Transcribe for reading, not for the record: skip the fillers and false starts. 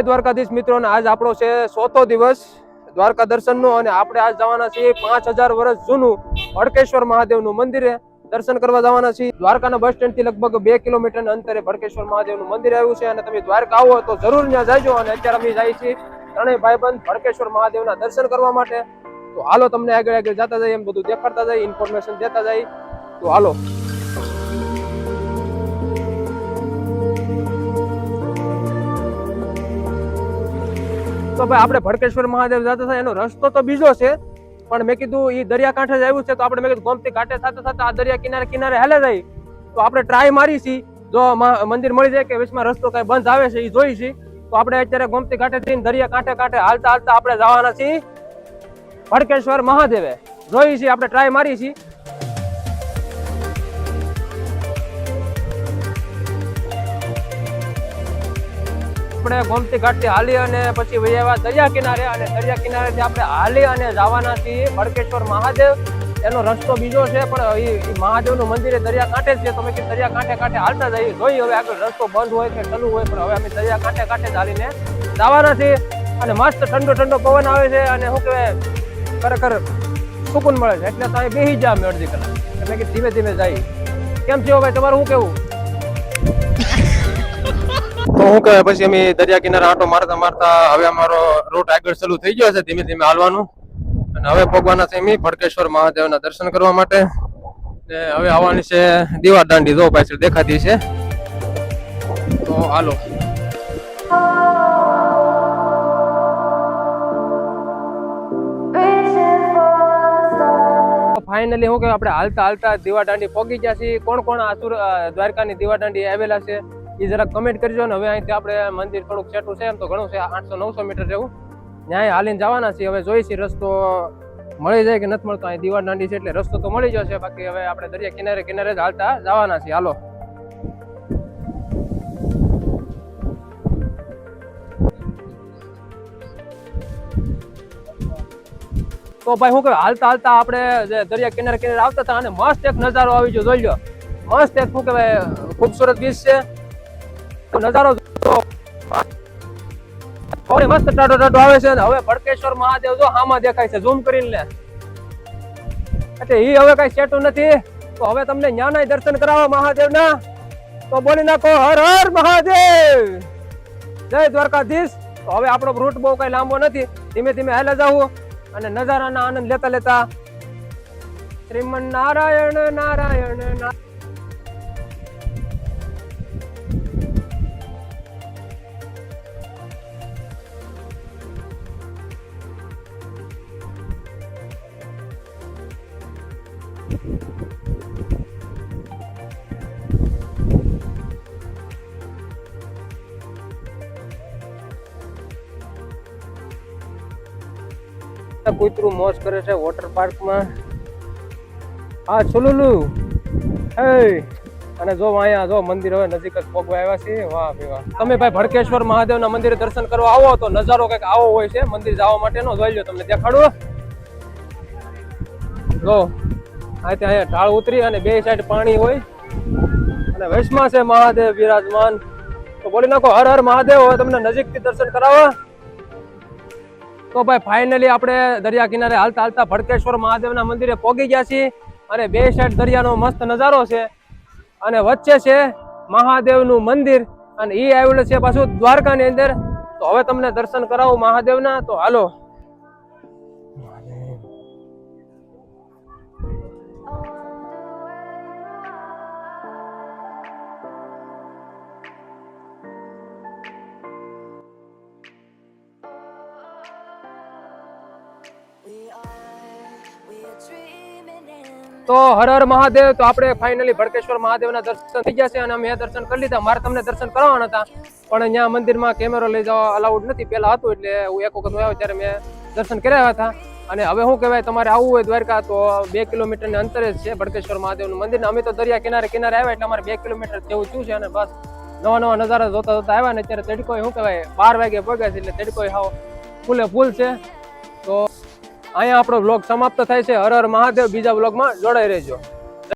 દ્વારકાધીશ મિત્રો, આજ આપણો છે 100થો દિવસ દ્વારકા દર્શનનો અને આપણે આજ જવાના છીએ 5000 વર્ષ જૂનું ભડકેશ્વર મહાદેવનું મંદિરે દર્શન કરવા જવાના છીએ. દ્વારકાના બસ સ્ટેન્ડ થી લગભગ 2 કિલોમીટરના અંતરે ભડકેશ્વર મહાદેવનું મંદિર આવ્યું છે અને તમે દ્વારકા આવો તો જરૂર ત્યાં જાજો. અને અત્યારે અમે જઈએ છીએ ત્રણેય ભાઈબંધ ભડકેશ્વર મહાદેવના દર્શન કરવા માટે. તો હાલો તમને આગળ આગળ જતા જઈએ, એમ બધું દેખાડતા જઈએ, ઇન્ફોર્મેશન દેતા જઈએ. તો હાલો. તો ભાઈ આપણે ભડકેશ્વર મહાદેવ જતા થાય એનો રસ્તો તો બીજો છે, પણ મેં કીધું એ દરિયા કાંઠે જ આવ્યું છે તો આપણે મેં કીધું ગોમતી ઘાટે સાથે સાથે આ દરિયા કિનારે કિનારે હાલે જાય તો આપણે ટ્રાય મારી છીએ. જો મંદિર મળી જાય કે વચમાં રસ્તો કઈ બંધ આવે છે એ જોઈ છીએ. તો આપણે અત્યારે ગોમતી ઘાટે થઈને દરિયા કાંઠે કાંઠે હાલતા હાલતા આપણે જવાના છીએ ભડકેશ્વર મહાદેવે. જોઈ છીએ, આપણે ટ્રાય મારી છીએ. આપણે ગોમતી ઘાટ થી હાલી અને પછી વૈયા દરિયા કિનારે, અને દરિયા કિનારે થી આપણે હાલી અને જવાના છીએ ભડકેશ્વર મહાદેવ. એનો રસ્તો બીજો છે, પણ એ મહાદેવનું મંદિર દરિયા કાંઠે જ છે. તો મેં દરિયા કાંઠે કાંઠે હાલતા જઈએ, જોઈએ હવે આગળ રસ્તો બંધ હોય કે ચાલુ હોય, પણ હવે અમે દરિયા કાંઠે કાંઠે જ હાલીને જવાના છીએ. અને મસ્ત ઠંડો ઠંડો પવન આવે છે અને શું કહેવાય ખરેખર સુકૂન મળે છે. એટલે તમે બેસી જા અમે અડધી કલાક, એટલે કે ધીમે ધીમે જઈએ. કેમ છે ભાઈ તમારું શું કેવું? તો હું કહે પછી અમે દરિયા કિનારે આંટો મારતા મારતા હવે અમારો રૂટ આગળ ચાલુ થઈ ગયો છે, ધીમે ધીમે હાલવાનું. અને હવે પગવાના છે અમે ભડકેશ્વર મહાદેવના દર્શન કરવા માટે. ને હવે આવવાની છે દીવા દાંડી, જો પાછળ દેખાતી છે. તો હાલો. ફાઇનલી હું કે આપણે હાલતા હાલતા દીવા દાંડી પહોંચી ગયા છીએ. કોણ કોણ આસુર દ્વારકાની દીવા દાંડી આવેલા છે એ જરા કમેન્ટ કરજો. ને હવે અહીંથી આપણે મંદિર થોડુંક સેટું છે, એમ તો ઘણું છે, 800-900 મીટર જેવું. ત્યાં હાલીને જવાના છીએ. હવે જોઈશી રસ્તો મળી જાય કે નથી મળતો. અહીં દીવા દાંડી છે એટલે રસ્તો તો મળી જશે. બાકી હવે આપણે દરિયા કિનારે કિનારે જ હાલતા જવાના છીએ. હાલો. તો ભાઈ શું કહેવાય હાલતા હાલતા આપણે દરિયા કિનારે કિનારે આવતા હતા અને મસ્ત એક નજારો આવી ગયો. જોઈ લો, મસ્ત એક શું કહેવાય ખૂબસૂરત બીચ છે. નજારો મસ્ત ટાટો ટાટો આવે છે. હવે ભડકેશ્વર મહાદેવ જો હામાં દેખાય છે, ઝૂમ કરીને લે. એટલે ઈ હવે કઈ સેટું નથી. તો હવે તમને ન્યાના દર્શન કરાવવા મહાદેવના. તો બોલી નાખો હર હર મહાદેવ, જય દ્વારકાધીશ. તો હવે આપણો રૂટ બહુ કઈ લાંબો નથી, ધીમે ધીમે હાલે જાવું અને નજારાના આનંદ લેતા લેતા શ્રીમન નારાયણ નારાયણ નારાયણ. કૂતરું મોજ કરે છે વોટર પાર્કમાં. હા છુલુલુ. અને જો અહીંયા જો મંદિર હવે નજીક જ પગવા આવ્યા છે. વાહ વાહ. તમે ભાઈ ભડકેશ્વર મહાદેવના મંદિરે દર્શન કરવા આવો તો નજારો કઈક આવો હોય છે મંદિર જવા માટેનો. જોઈ લો, તમને દેખાડું. જો અહીંયા ઢાળ ઉતરી અને બે સાઈડ પાણી હોય અને વૈષ્ણવ છે મહાદેવ બિરાજમાન. તો બોલી નાખો હર હર મહાદેવ. હવે તમને નજીકથી દર્શન કરાવવા. તો ભાઈ ફાઇનલી આપણે દરિયા કિનારે હાલતા હાલતા ભડકેશ્વર મહાદેવના મંદિરે પહોંચી ગયા છીએ. અને બે સાઈડ દરિયાનો મસ્ત નજારો છે અને વચ્ચે છે મહાદેવનું મંદિર અને એ આવેલું છે પાછું દ્વારકાની અંદર. તો હવે તમને દર્શન કરાવું મહાદેવના. તો હાલો. તો હર હર મહાદેવ. તો આપણે ફાઇનલી ભડકેશ્વર મહાદેવના દર્શન થઈ ગયા છે અને અમે દર્શન કરી લીધા. મારે તમને દર્શન કરવાના હતા, પણ અહીંયા મંદિરમાં કેમેરો લઈ જવા અલાઉડ નથી. પહેલા હતું એટલે હું એક વખત આવ્યો ત્યારે મેં દર્શન કર્યા હતા. અને હવે શું કહેવાય તમારે આવવું હોય દ્વારકા તો 2 કિલોમીટરની અંતરે જ છે ભડકેશ્વર મહાદેવનું મંદિર. અમે તો દરિયા કિનારે કિનારે આવ્યા એટલે અમારે 2 કિલોમીટર જેવું થયું છે. અને બસ નવા નવા નજારા જોતા જોતા આવ્યા ને અત્યારે તડકો શું કહેવાય 12 વાગે પગ્યા છે એટલે તડકો હાવ ફૂલે ફૂલ છે. તો અહીંયા આપણો વ્લોગ સમાપ્ત થાય છે. હર હર મહાદેવ. બીજા વ્લોગમાં જોડાઈ રહેજો.